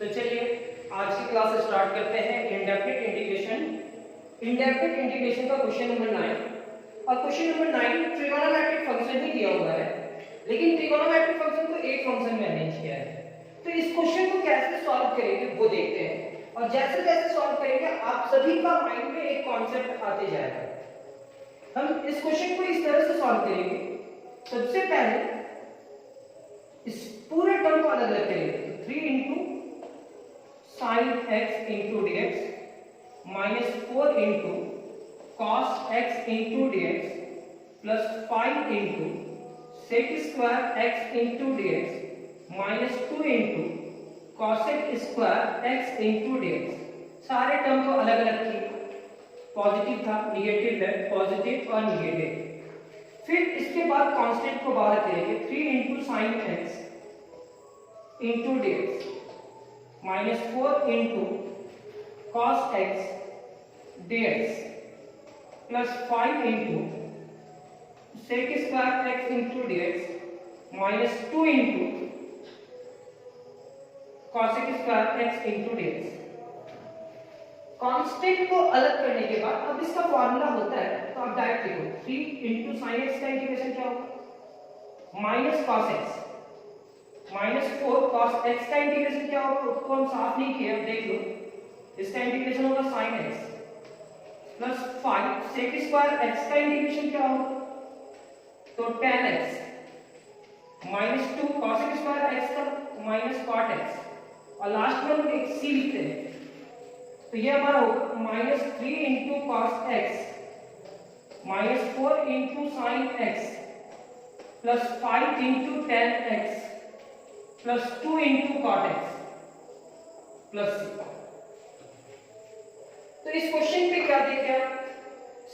तो चलिए आज की क्लास स्टार्ट करते हैं इनडेफिनिट इंटीग्रेशन। इनडेफिनिट इंटीग्रेशन का क्वेश्चन नंबर 9 और क्वेश्चन नंबर 9 ट्रिगोनोमेट्रिक फंक्शन ही दिया हुआ है, लेकिन ट्रिगोनोमेट्रिक फंक्शन को एक फंक्शन में अरेंज किया है। तो इस क्वेश्चन को कैसे सॉल्व करेंगे वो देखते हैं, और जैसे जैसे सॉल्व करेंगे आप सभी का माइंड में एक कॉन्सेप्ट आते जाएगा। हम इस क्वेश्चन को इस तरह से सॉल्व करेंगे। सबसे पहले इस पूरे टर्म को अलग अलग करेंगे। तो 3 into sine x into d x minus 4 into cos x into d x plus 5 into sec square x into d x minus 2 into cosec square x into d x. सारे टर्म को अलग अलग किए। पॉजिटिव था, negative है, positive और negative. फिर इसके बाद कांस्टेंट को बाहर करेंगे। 3 into sine x into d x minus 4 into cos x d x plus 5 into sec square x into d x minus 2 into cosec square x into d x. Constant को अलग करने के बाद अब इसका फॉर्मूला होता है, तो आप डायरेक्ट लिखो 3 इंटू साइन एक्स का इंटीग्रेशन क्या होगा minus cos x minus 4 cos x का इंटीग्रेशन क्या होगा, उसको हम साफ नहीं किया, देख लो। इसका इंटीग्रेशन होगा sine x plus 5 sec square x का इंटीग्रेशन क्या होगा, तो tan x minus 2 cosec square x का माइनस कॉट एक्स, और लास्ट में हम एक सी लिखते हैं। तो ये हमारा होगा minus 3 into cos x minus 4 into sine x plus 5 into ten x plus 2 into cot x plus C. तो इस क्वेश्चन पे क्या देखा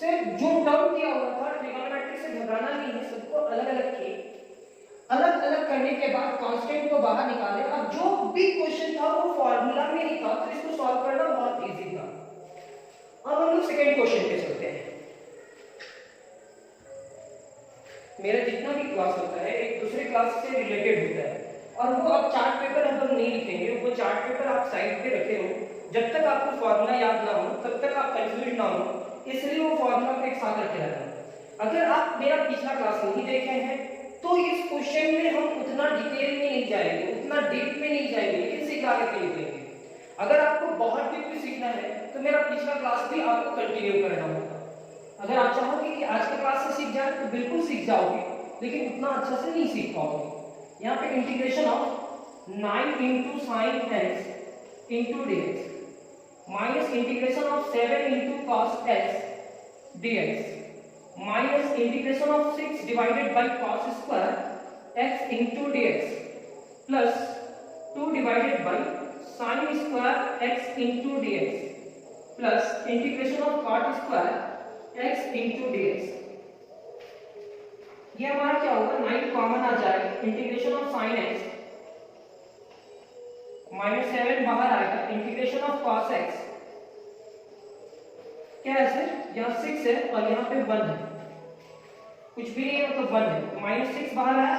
सिर्फ जो टर्म दिया हुआ था, ट्रिगोनोमेट्री से घबराना नहीं है, सबको अलग अलग किए। अलग अलग करने के बाद कांस्टेंट को बाहर निकाले। अब जो भी क्वेश्चन था वो फॉर्मूला में ही था, तो इसको सॉल्व करना बहुत इजी था। अब हम लोग सेकंड क्वेश्चन पे चलते हैं। मेरा जितना भी क्लास होता है एक दूसरे क्लास से रिलेटेड होता है, और वो अब चार्ट पेपर हम नहीं लिखेंगे, वो चार्ट पेपर आप साइड पे रखे हो। जब तक आपको फॉर्मूला याद ना हो तब तक आप कंफ्यूज ना हो, इसलिए वो फॉर्मूला को एक साथ रखे रहना है। अगर आप मेरा पिछला क्लास नहीं देखे हैं तो इस क्वेश्चन में हम उतना डिटेल में नहीं जाएंगे, उतना डीप में नहीं जाएंगे, लेकिन सीख आगे के लिखेंगे। अगर आपको बहुत डीप में सीखना है तो मेरा पिछला क्लास भी आपको कंटिन्यू करना होगा। अगर आप चाहोगे कि आज के क्लास से सीख जाए तो बिल्कुल सीख जाओगे, लेकिन उतना अच्छा से नहीं सीख पाओगे। यहाँ पे integration of 9 into sine x into d x minus integration of 7 into cos x d x minus integration of 6 divided by cos square x into d x plus 2 divided by sine square x into d x plus integration of cot square x into d x. ये हमारा क्या होगा, 9 common आ जाएगा। Integration of sine x minus 7 बाहर आएगा। Integration of cos x क्या है सर, यहाँ 6 है और यहाँ पे 1 है, कुछ भी नहीं है मतलब 1 है। माइनस 6 बाहर आया,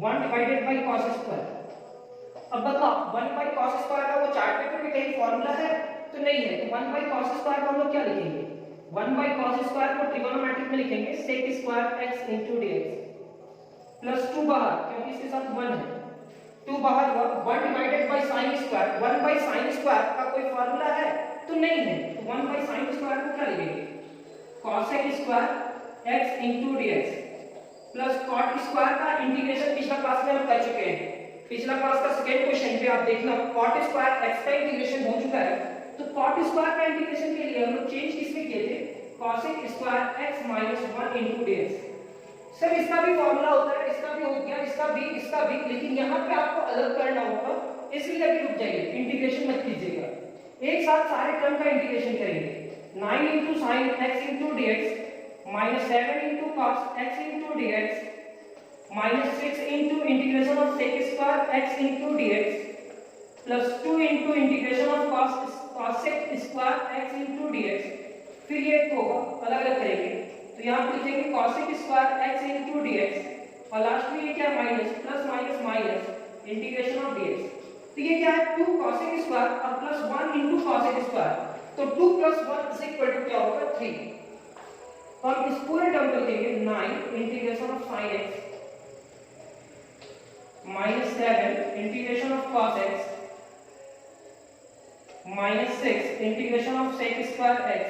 1 डिवाइडेड बाई कॉस स्क्वायर। अब बताओ 1 बाई कॉस स्क्वायर का वो चार्ट पेपर में कहीं फॉर्मूला है तो नहीं है, तो 1 बाई कॉस स्क्वायर को हम लोग क्या लिखेंगे, 1 बाई कॉस स्क्वायर को ट्रिगोनोमेट्रिक में लिखेंगे sec square x into d x plus 2 बाहर, क्योंकि इसके साथ 1 है, 2 बाहर हुआ, 1 divided by sine square. 1 by sine square का कोई फॉर्मूला है तो नहीं है, तो 1 बाई साइन स्क्वायर को क्या लिखेंगे, cosec square x into d x plus cot square का इंटीग्रेशन पिछला क्लास में हम कर चुके हैं। पिछला क्लास का सेकंड क्वेश्चन पे आप देखना, कॉट स्क्वायर एक्स का इंटीग्रेशन हो चुका है, तो कॉट स्क्वायर का इंटीग्रेशन के लिए हम लोग चेंज किसमें किए थे, cosec square x minus 1 into d x. Sir इसका भी फॉर्मूला होता है, इसका भी हो गया, इसका भी, लेकिन यहाँ पे आपको अलग करना होगा, इसलिए अभी रुक जाइए, इंटीग्रेशन मत कीजिएगा, एक साथ सारे टर्म का इंटीग्रेशन करेंगे। 9 into sine x into d x minus 7 into cos x into d x minus 6 into integration of sec square x into d x plus 2 into integration of cosec square x into d x. फिर ये होगा अलग अलग करेंगे, तो यहाँ पे लिखेंगे cosec square x into d x, और लास्ट में ये क्या minus plus minus minus integration of D x. तो ये क्या है 2 cosec स्क्वायर और प्लस 1 into cosec स्क्वायर, तो 2 plus 1 is equal to क्या होगा 3। तो हम इस पूरे टर्म को लिखेंगे 9 integration of sin x minus 7 integration of cos x minus 6 integration of sec square x,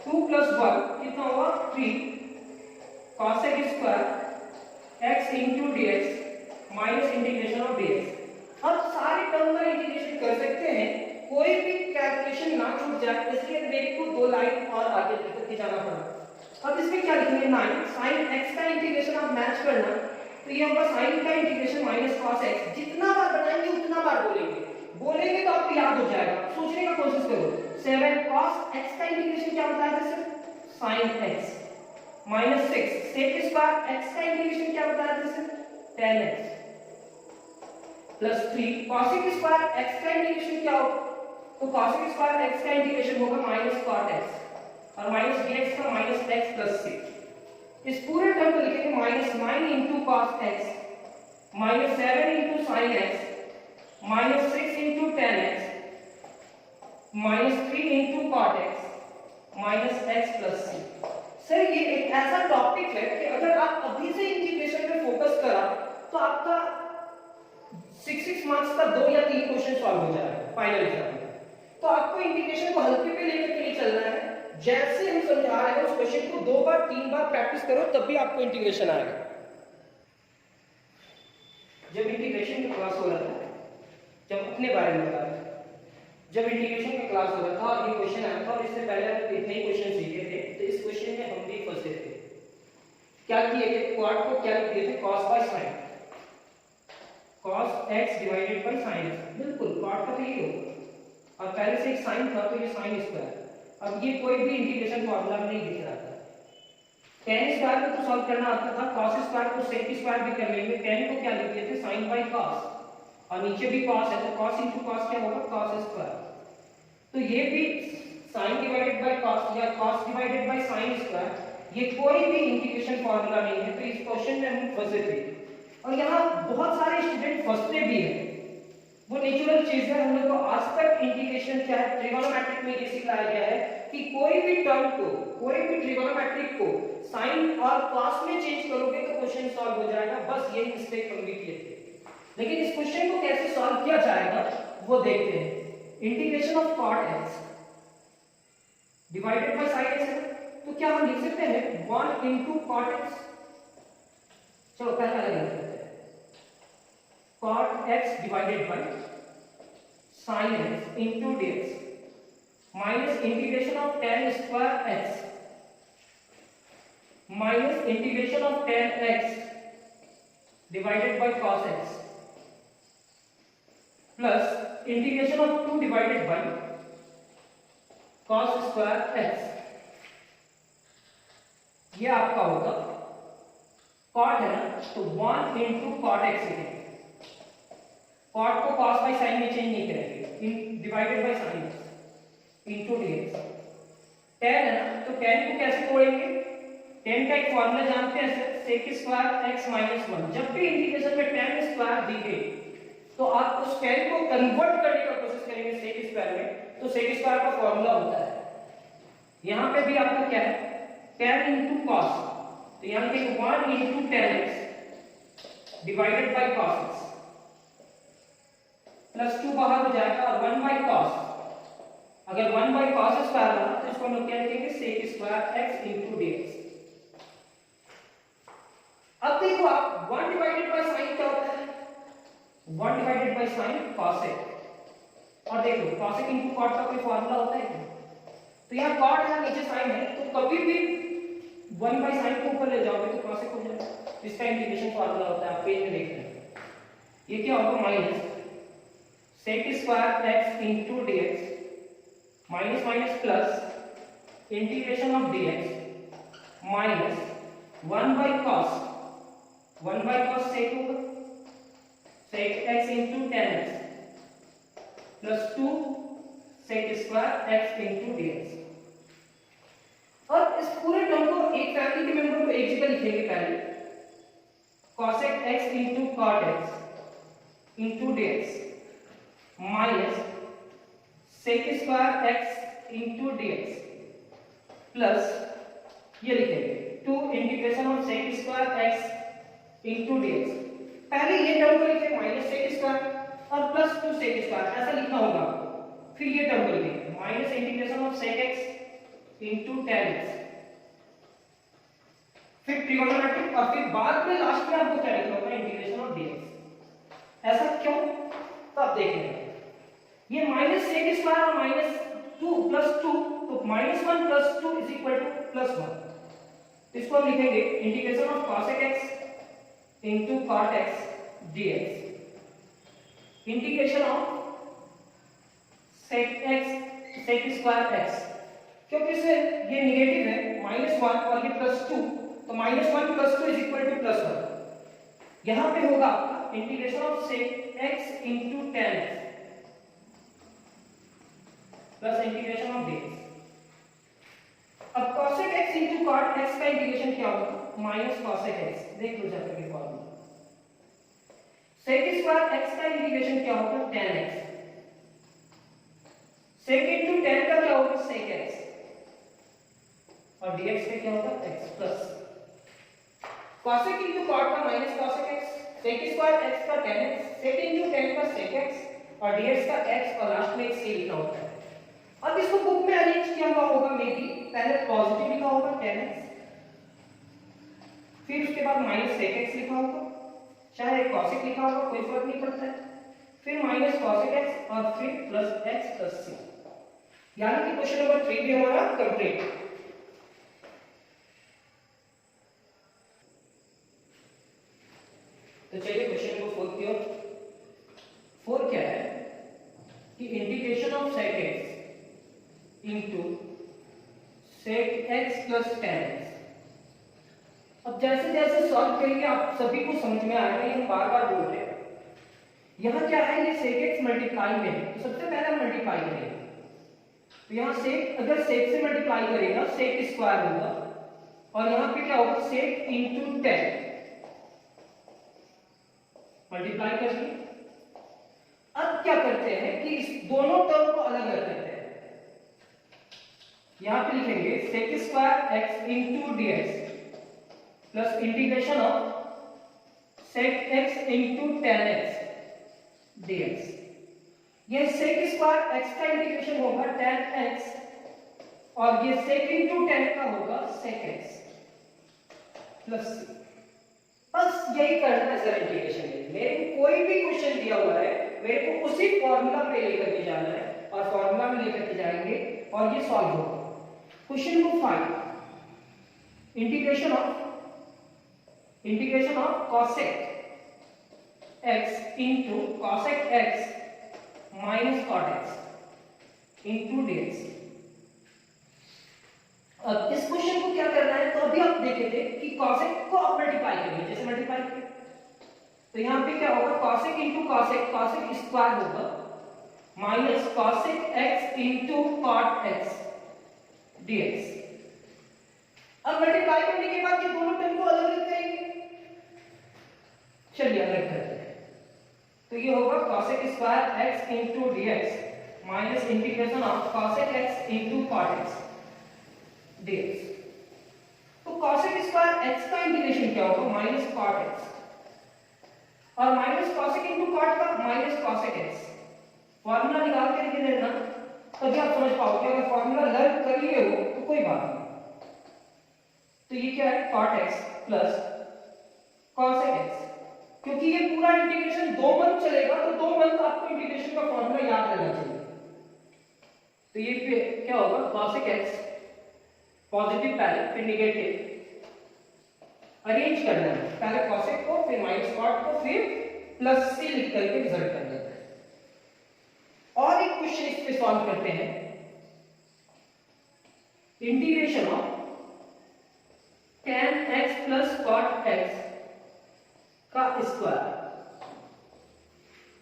2 plus 1 कितना होगा 3 cosec square x into dx minus integration of dx। अब सारे टर्म का इंटीग्रेशन कर सकते हैं, कोई भी कैलकुलेशन ना छूट जाए, इसलिए मेरे को 2 लाइन और आगे लेकर जाना पड़ा। अब इसमें क्या लिखेंगे 9 sin x का इंटीग्रेशन आप मैच करना, तो ये होगा sin का इंटीग्रेशन माइनस cos x। जितना बार बनाएंगे उतना बार बोलेंगे तो आपको याद हो जाएगा, सोचने का कोशिश करो। 7 cos x का इंटीग्रेशन क्या बताया था sir sin x minus 6 sec square x का इंटीग्रेशन क्या बताया था sir tan x plus 3 cosec square x का इंटीग्रेशन क्या होगा, तो cosec स्क्वायर x का इंटीग्रेशन होगा माइनस cot x और माइनस dx का माइनस x प्लस 6। इस पूरे टर्म को लिखेंगे minus 9 into cos x minus 7 into sin x minus 6 into tan x minus 3 into cot x minus x plus 6। Sir ये एक ऐसा टॉपिक है कि अगर आप अभी से इंटीग्रेशन पे फोकस करा तो आपका 6 मार्क्स का 2 या 3 क्वेश्चन सॉल्व हो जाएगा फाइनल एग्जाम में। तो आपको इंटीग्रेशन को हल्के पे लेकर के नहीं चलना है, जैसे हम समझा रहे हैं उस क्वेश्चन को 2 बार 3 बार प्रैक्टिस करो तब भी आपको इंटीग्रेशन आएगा। जब इंटीग्रेशन का क्लास हो रहा था, जब अपने बारे में बता रहे, जब इंटीग्रेशन का क्लास हो रहा था ये क्वेश्चन आया था और इससे पहले हम इतने ही क्वेश्चन सीखे थे, तो इस क्वेश्चन में हम भी फंसे थे। क्या किए थे, क्वाड को क्या लिख दिए थे cos by sin, cos x divided by sin x, बिल्कुल क्वाड का तो यही होगा और पहले से एक sin था तो ये sin स्क्वायर। अब ये कोई भी इंटीग्रेशन फॉर्मूला में नहीं दिख रहा था। tan स्क्वायर को तो सॉल्व करना आता था, cos स्क्वायर को sec स्क्वायर भी कर लेंगे, tan को क्या लिख दिए थे sin by cos और नीचे भी cos है तो cos into cos क्या होगा cos स्क्वायर। तो ये भी sin डिवाइडेड बाय cos या cos divided by sin square, ये कोई भी इंटीग्रेशन फॉर्मूला नहीं है। तो इस क्वेश्चन में हम फंसे थे और यहाँ बहुत सारे स्टूडेंट फंसते भी हैं, वो नेचुरल चीज है। हम लोग को आज तक इंटीग्रेशन क्या है ट्रिगोनोमेट्रिक में ये सिखाया गया है कि कोई भी टर्म को, कोई भी ट्रिगोनोमेट्रिक को साइन और कॉस में चेंज करोगे तो क्वेश्चन सॉल्व हो जाएगा। बस यही मिस्टेक हम भी किए थे, लेकिन इस क्वेश्चन को कैसे सॉल्व किया जाएगा वो देखते हैं। Integration of cot x divided by sin x है, तो क्या हम लिख सकते हैं 1 into cot x। चलो पहला लगा लेते हैं cot x divided by sin x into dx minus integration of tan square x minus integration of tan x divided by cos x plus integration of 2 divided bye cos square x। ये आपका होगा cot है ना, तो 1 into cot x लिखेंगे। cot को cos by sin में change नहीं करेंगे, divided by sin into dx। tan है ना, तो tan को कैसे तोड़ेंगे, tan का एक फॉर्मूला जानते हैं sec स्क्वायर x माइनस 1। जब भी इंटीग्रेशन में tan स्क्वायर दी गई तो आप उस tan को कन्वर्ट करने का कोशिश करेंगे sec स्क्वायर में, तो sec स्क्वायर का फॉर्मूला होता है। यहाँ पे भी आपका क्या है tan into cos, तो यहाँ पे 1 into tan x divided by cos x plus 2 बाहर हो जाएगा और 1 by cos। अगर 1 by cos स्क्वायर बना तो इसको हम लोग क्या लिखेंगे sec square x into dx। अब देखो आप 1 डिवाइडेड बाय sin क्या होता है, 1 डिवाइडेड बाय sin cosec, और देखो cosec into cot का कोई फार्मूला होता है क्या, तो यहाँ cot है नीचे sin है, तो कभी भी 1 by sin को ऊपर ले जाओगे तो cosec हो जाएगा। इसका इंटीग्रेशन फार्मूला होता है, आप पेज में देख रहे हैं। ये क्या होगा minus sec square x into dx minus minus plus integration of dx minus 1 by cos sec होगा sec x into tan x plus 2 sec square x into dx। और इस पूरे टर्म को एक फैमिली के मेंबर को एक जगह लिखेंगे पहले cosec x into cot x into dx minus sec square x into dx plus ये लिखेंगे 2 integration of sec square x into dx। पहले ये टर्म को लिखे माइनस sec स्क्वायर और प्लस 2 sec स्क्वायर ऐसा लिखना होगा। फिर ये टर्म को लिखेंगे minus integration of sec x into tan x, फिर ट्रिगोनोमेट्रिक और फिर बाद में लास्ट में आपको क्या लिखना होगा इंटीग्रेशन ऑफ dx। ऐसा क्यों? तो आप देखेंगे ये माइनस sec स्क्वायर और माइनस 2 प्लस 2 तो minus 1 plus 2 is equal two plus 1। इसको हम लिखेंगे integration of cosec x into cot x dx, integration of sec x sec square x, क्योंकि से ये नेगेटिव है -1 और ये +2 तो -1 + 2 इज इक्वल टू +1। यहां पे होगा आपका integration of sec x into tan x plus integration of dx। अब cosec x into cot x का इंटीग्रेशन क्या होगा माइनस cosec x, देख लो जाकर के फॉर्मूला। sec स्क्वायर x का इंटीग्रेशन क्या होगा tan x, sec into tan का क्या होगा sec x और dx का क्या होगा x plus cosec into cot का minus cosec x, sec square x का tan x, sec into tan का sec x और dx का x और लास्ट में एक c लिखना होता है। अब इसको बुक में अरेंज किया हुआ होगा मे बी, पहले पॉजिटिव लिखा होगा tan x, फिर उसके बाद माइनस sec x लिखा होगा, चाहे cosec लिखा होगा कोई फर्क नहीं पड़ता है, फिर माइनस cosec x और फिर प्लस x प्लस c। यानी कि क्वेश्चन नंबर 3 भी हमारा कंप्लीट। तो चलिए क्वेश्चन नंबर 4 की ओर। 4 क्या है कि integration of sec x into sec x plus tan x। अब जैसे जैसे सॉल्व करेंगे आप सभी को समझ में आएगा, ये हम बार बार बोल रहे हैं। यहाँ क्या है, ये sec x मल्टीप्लाई में है तो सबसे पहले हम मल्टीप्लाई करेंगे। तो यहाँ sec अगर sec से मल्टीप्लाई करेगा sec स्क्वायर होगा और यहाँ पे क्या होगा sec इनटू tan, मल्टीप्लाई कर लिया। अब क्या करते हैं कि इस दोनों टर्म को अलग कर देते हैं। यहां पे लिखेंगे sec square x into dx plus integration of sec x into tan x dx। ये sec स्क्वायर x का इंटीग्रेशन होगा tan x और ये sec इनटू tan का होगा sec x प्लस c। बस यही करना है सर इंटीग्रेशन में। मेरे को कोई भी क्वेश्चन दिया हुआ है मेरे को उसी फॉर्मूला पे लेकर के जाना है और फॉर्मूला में लेकर के जाएंगे और ये सॉल्व होगा। Question number 5 integration of cosec x into cosec x minus cot x into dx। अब इस क्वेश्चन को क्या करना है, तो अभी आप देखे थे कि cosec को आप मल्टीप्लाई करेंगे, जैसे मल्टीप्लाई किया तो यहाँ पे क्या होगा cosec into cosec, cosec square होगा minus cosec x into cot x dx। अब मल्टीप्लाई करने के बाद ये दोनों टर्म को अलग अलग करेंगे। चलिए अलग करते हैं। तो ये होगा cosec square x into dx minus integration of cosec x into cot x dx। तो cosec स्क्वायर x का इंटीग्रेशन क्या होगा माइनस cot x और माइनस cosec इनटू cot का माइनस cosec x। फार्मूला निकाल के लिख देना तभी आप समझ पाओगे। अगर फार्मूला लर्न कर लिए हो तो कोई बात नहीं। तो ये क्या है cot x plus cosec x, क्योंकि ये पूरा इंटीग्रेशन 2 मंथ चलेगा तो 2 मंथ आपको इंटीग्रेशन का फार्मूला याद रहना चाहिए। तो ये क्या होगा cosec x पॉजिटिव पहले फिर नेगेटिव अरेंज करना है, पहले cosec को फिर माइनस cot को फिर प्लस c लिख करके रिजल्ट कर देना है। और एक क्वेश्चन इस पे सॉल्व करते हैं। Integration of tan x plus cot x का स्क्वायर।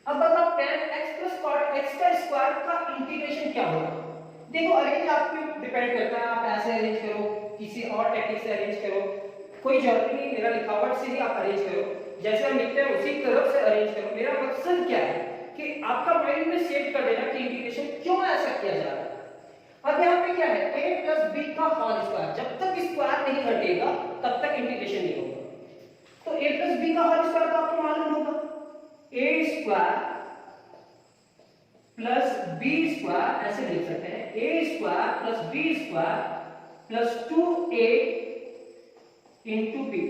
अब बताओ tan x plus cot x का स्क्वायर का इंटीग्रेशन क्या होगा। देखो अरेंज आप पे डिपेंड करता है, आप ऐसे अरेंज करो किसी और टेक्निक से अरेंज करो, कोई जरूरी नहीं मेरा लिखावट से ही आप अरेंज करो। जैसे हम लिखते हैं उसी तरफ से अरेंज करो। मेरा मकसद क्या है कि आपका माइंड में सेट कर देना कि इंटीग्रेशन क्यों ऐसा किया जा रहा है। अब यहाँ पे क्या है, a प्लस बी का होल स्क्वायर, जब तक स्क्वायर नहीं हटेगा तब तक इंटीग्रेशन नहीं होगा। तो a प्लस बी का होल स्क्वायर तो आपको मालूम होगा, a square plus b square, ऐसे लिख सकते हैं a square plus b square plus 2a into b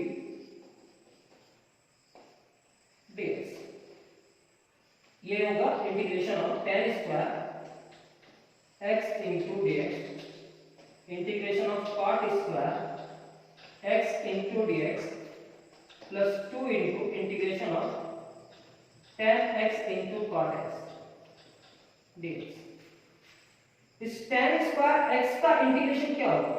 dx। ये होगा integration of tan square x into dx, integration of cot square x into dx plus 2 into integration of tan x into cot x dx। इस tan square x का integration क्या होगा,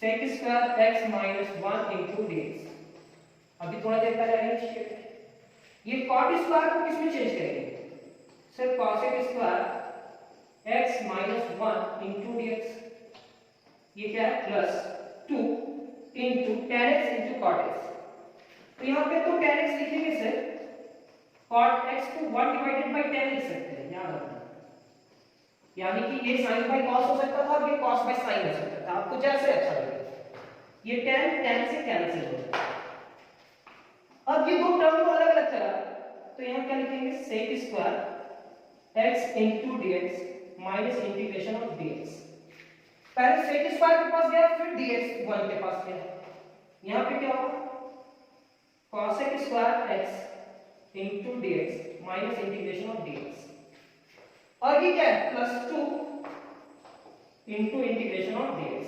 sec square x minus 1 into dx। अभी थोड़ा देर पहले arrange किया, ये cot square को किसमें चेंज करेंगे, sir cosec square x minus 1 into dx, ये क्या है plus 2 into tan x into cot x। तो यहाँ पे तो tan x लिखेंगे सर, cot x को 1 divided by tan लिख सकते हैं, याद रखना। यानी कि ये sin by cos हो सकता था और ये cos by sin हो सकता था, आपको जैसे अच्छा लगे। ये tan से कैंसिल हो जाएगा। अब ये दो टर्म को अलग अलग करा, तो यहाँ क्या लिखेंगे, sec square x into dx minus integration of dx। पहले sec स्क्वायर के पास गया, फिर dx 1 के पास गया। यहाँ पे क्या होगा, cosec square x into dx minus integration of dx, और ये क्या है plus 2 into integration of dx,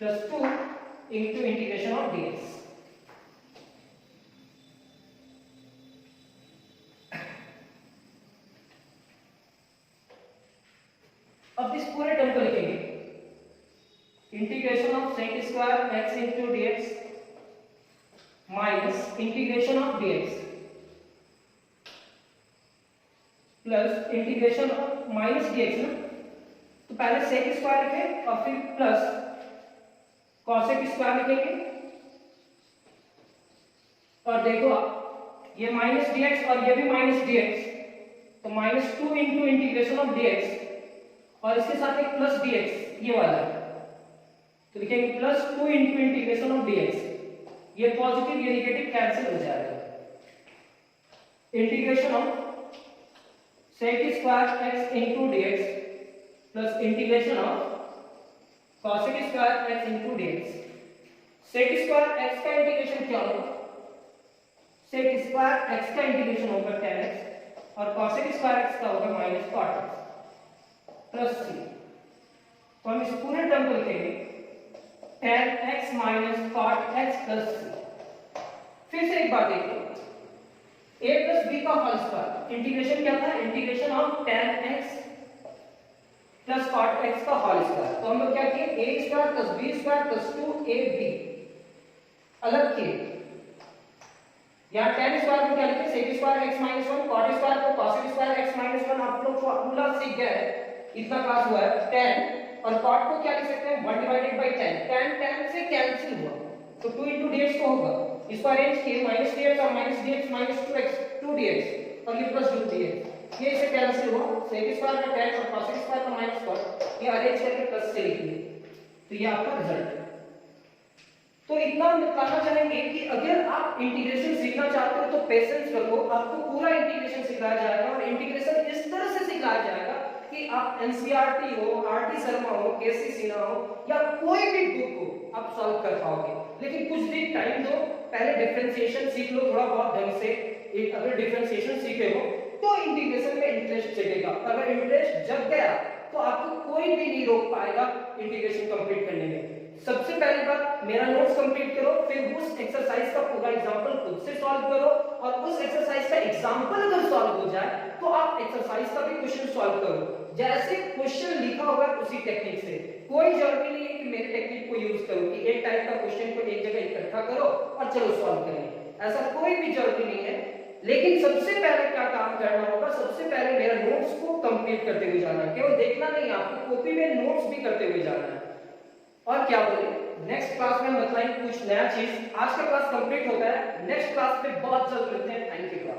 plus 2 into integration of dx। अब इस पूरे टर्म को लिखेंगे, integration of sec square x into dx minus integration of dx plus integration of minus dx ना, तो पहले sec स्क्वायर लिखे और फिर प्लस cosec स्क्वायर लिखेंगे, और देखो आप ये माइनस dx और ये भी माइनस dx, तो minus 2 into integration of dx और इसके साथ एक प्लस dx ये वाला, तो लिखेंगे plus 2 into integration of dx, ये पॉजिटिव ये नेगेटिव कैंसिल हो जाएगा। Integration of sec square x into dx plus integration of cosec square x into dx। sec square x का इंटीग्रेशन क्या होगा, sec स्क्वायर x का इंटीग्रेशन होगा tan x और cosec स्क्वायर x का होगा minus cot x plus c। तो हम इस पूरे टर्म को लिखेंगे tan x minus cot x plus c। फिर से एक बात देखिए, a प्लस b का होल स्क्वायर, इंटीग्रेशन क्या था, integration of tan x plus cot x का होल स्क्वायर। तो हम लोग क्या किए, a square plus b square plus 2ab अलग किए। यहाँ tan स्क्वायर को क्या लिखे, sec square x minus 1, cot square को cosec स्क्वायर x माइनस 1। आप लोग फॉर्मूला सीख गए हैं, इतना क्लास हुआ है। tan और cot को क्या लिख सकते हैं, 1 डिवाइडेड बाय tan, tan से कैंसिल हुआ तो 2 into dx को होगा, इसको अरेंज किए माइनस dx और माइनस dx माइनस 2 dx और ये प्लस 2 dx, ये इसे कैंसिल हुआ, sec स्क्वायर का tan और cosec स्क्वायर का माइनस cot, ये अरेंज करके प्लस से लिख लिए, तो ये आपका रिजल्ट है। तो इतना बताना चाहेंगे कि अगर आप इंटीग्रेशन सीखना चाहते हो तो पेशेंस रखो, आपको पूरा इंटीग्रेशन सिखाया जाएगा और इंटीग्रेशन इस तरह से सिखाया जाएगा कि आप एनसीईआरटी हो, आरटी शर्मा हो, केसी सिन्हा हो या कोई भी बुक हो आप सॉल्व कर पाओगे। लेकिन कुछ दिन टाइम दो, पहले डिफरेंशिएशन सीख लो थोड़ा बहुत ढंग से। एक अगर डिफरेंशिएशन सीखे हो तो इंटीग्रेशन में इंटरेस्ट जगेगा, अगर इंटरेस्ट जग गया तो आपको कोई भी नहीं रोक पाएगा इंटीग्रेशन कंप्लीट करने में। सबसे पहली बात, मेरा नोट्स कंप्लीट करो, फिर उस एक्सरसाइज का पूरा एग्जांपल खुद से सॉल्व करो और उस एक्सरसाइज का एग्जांपल अगर सॉल्व हो जाए तो आप एक्सरसाइज का भी क्वेश्चन सॉल्व करो जैसे क्वेश्चन लिखा होगा उसी टेक्निक से। कोई जरूरी नहीं है कि मेरे टेक्निक को यूज करो कि एक टाइप का क्वेश्चन को एक जगह इकट्ठा करो और चलो सॉल्व करें, ऐसा कोई भी जरूरी नहीं है। लेकिन सबसे पहले क्या काम करना होगा, सबसे पहले मेरा नोट्स को कंप्लीट करते हुए जाना है, केवल देखना नहीं, आपको कॉपी में नोट्स भी करते हुए जाना है। और क्या बोले, नेक्स्ट क्लास में हम बताएंगे कुछ नया चीज। आज का क्लास कंप्लीट होता है, नेक्स्ट क्लास में बहुत जल्द मिलते हैं। Thank you.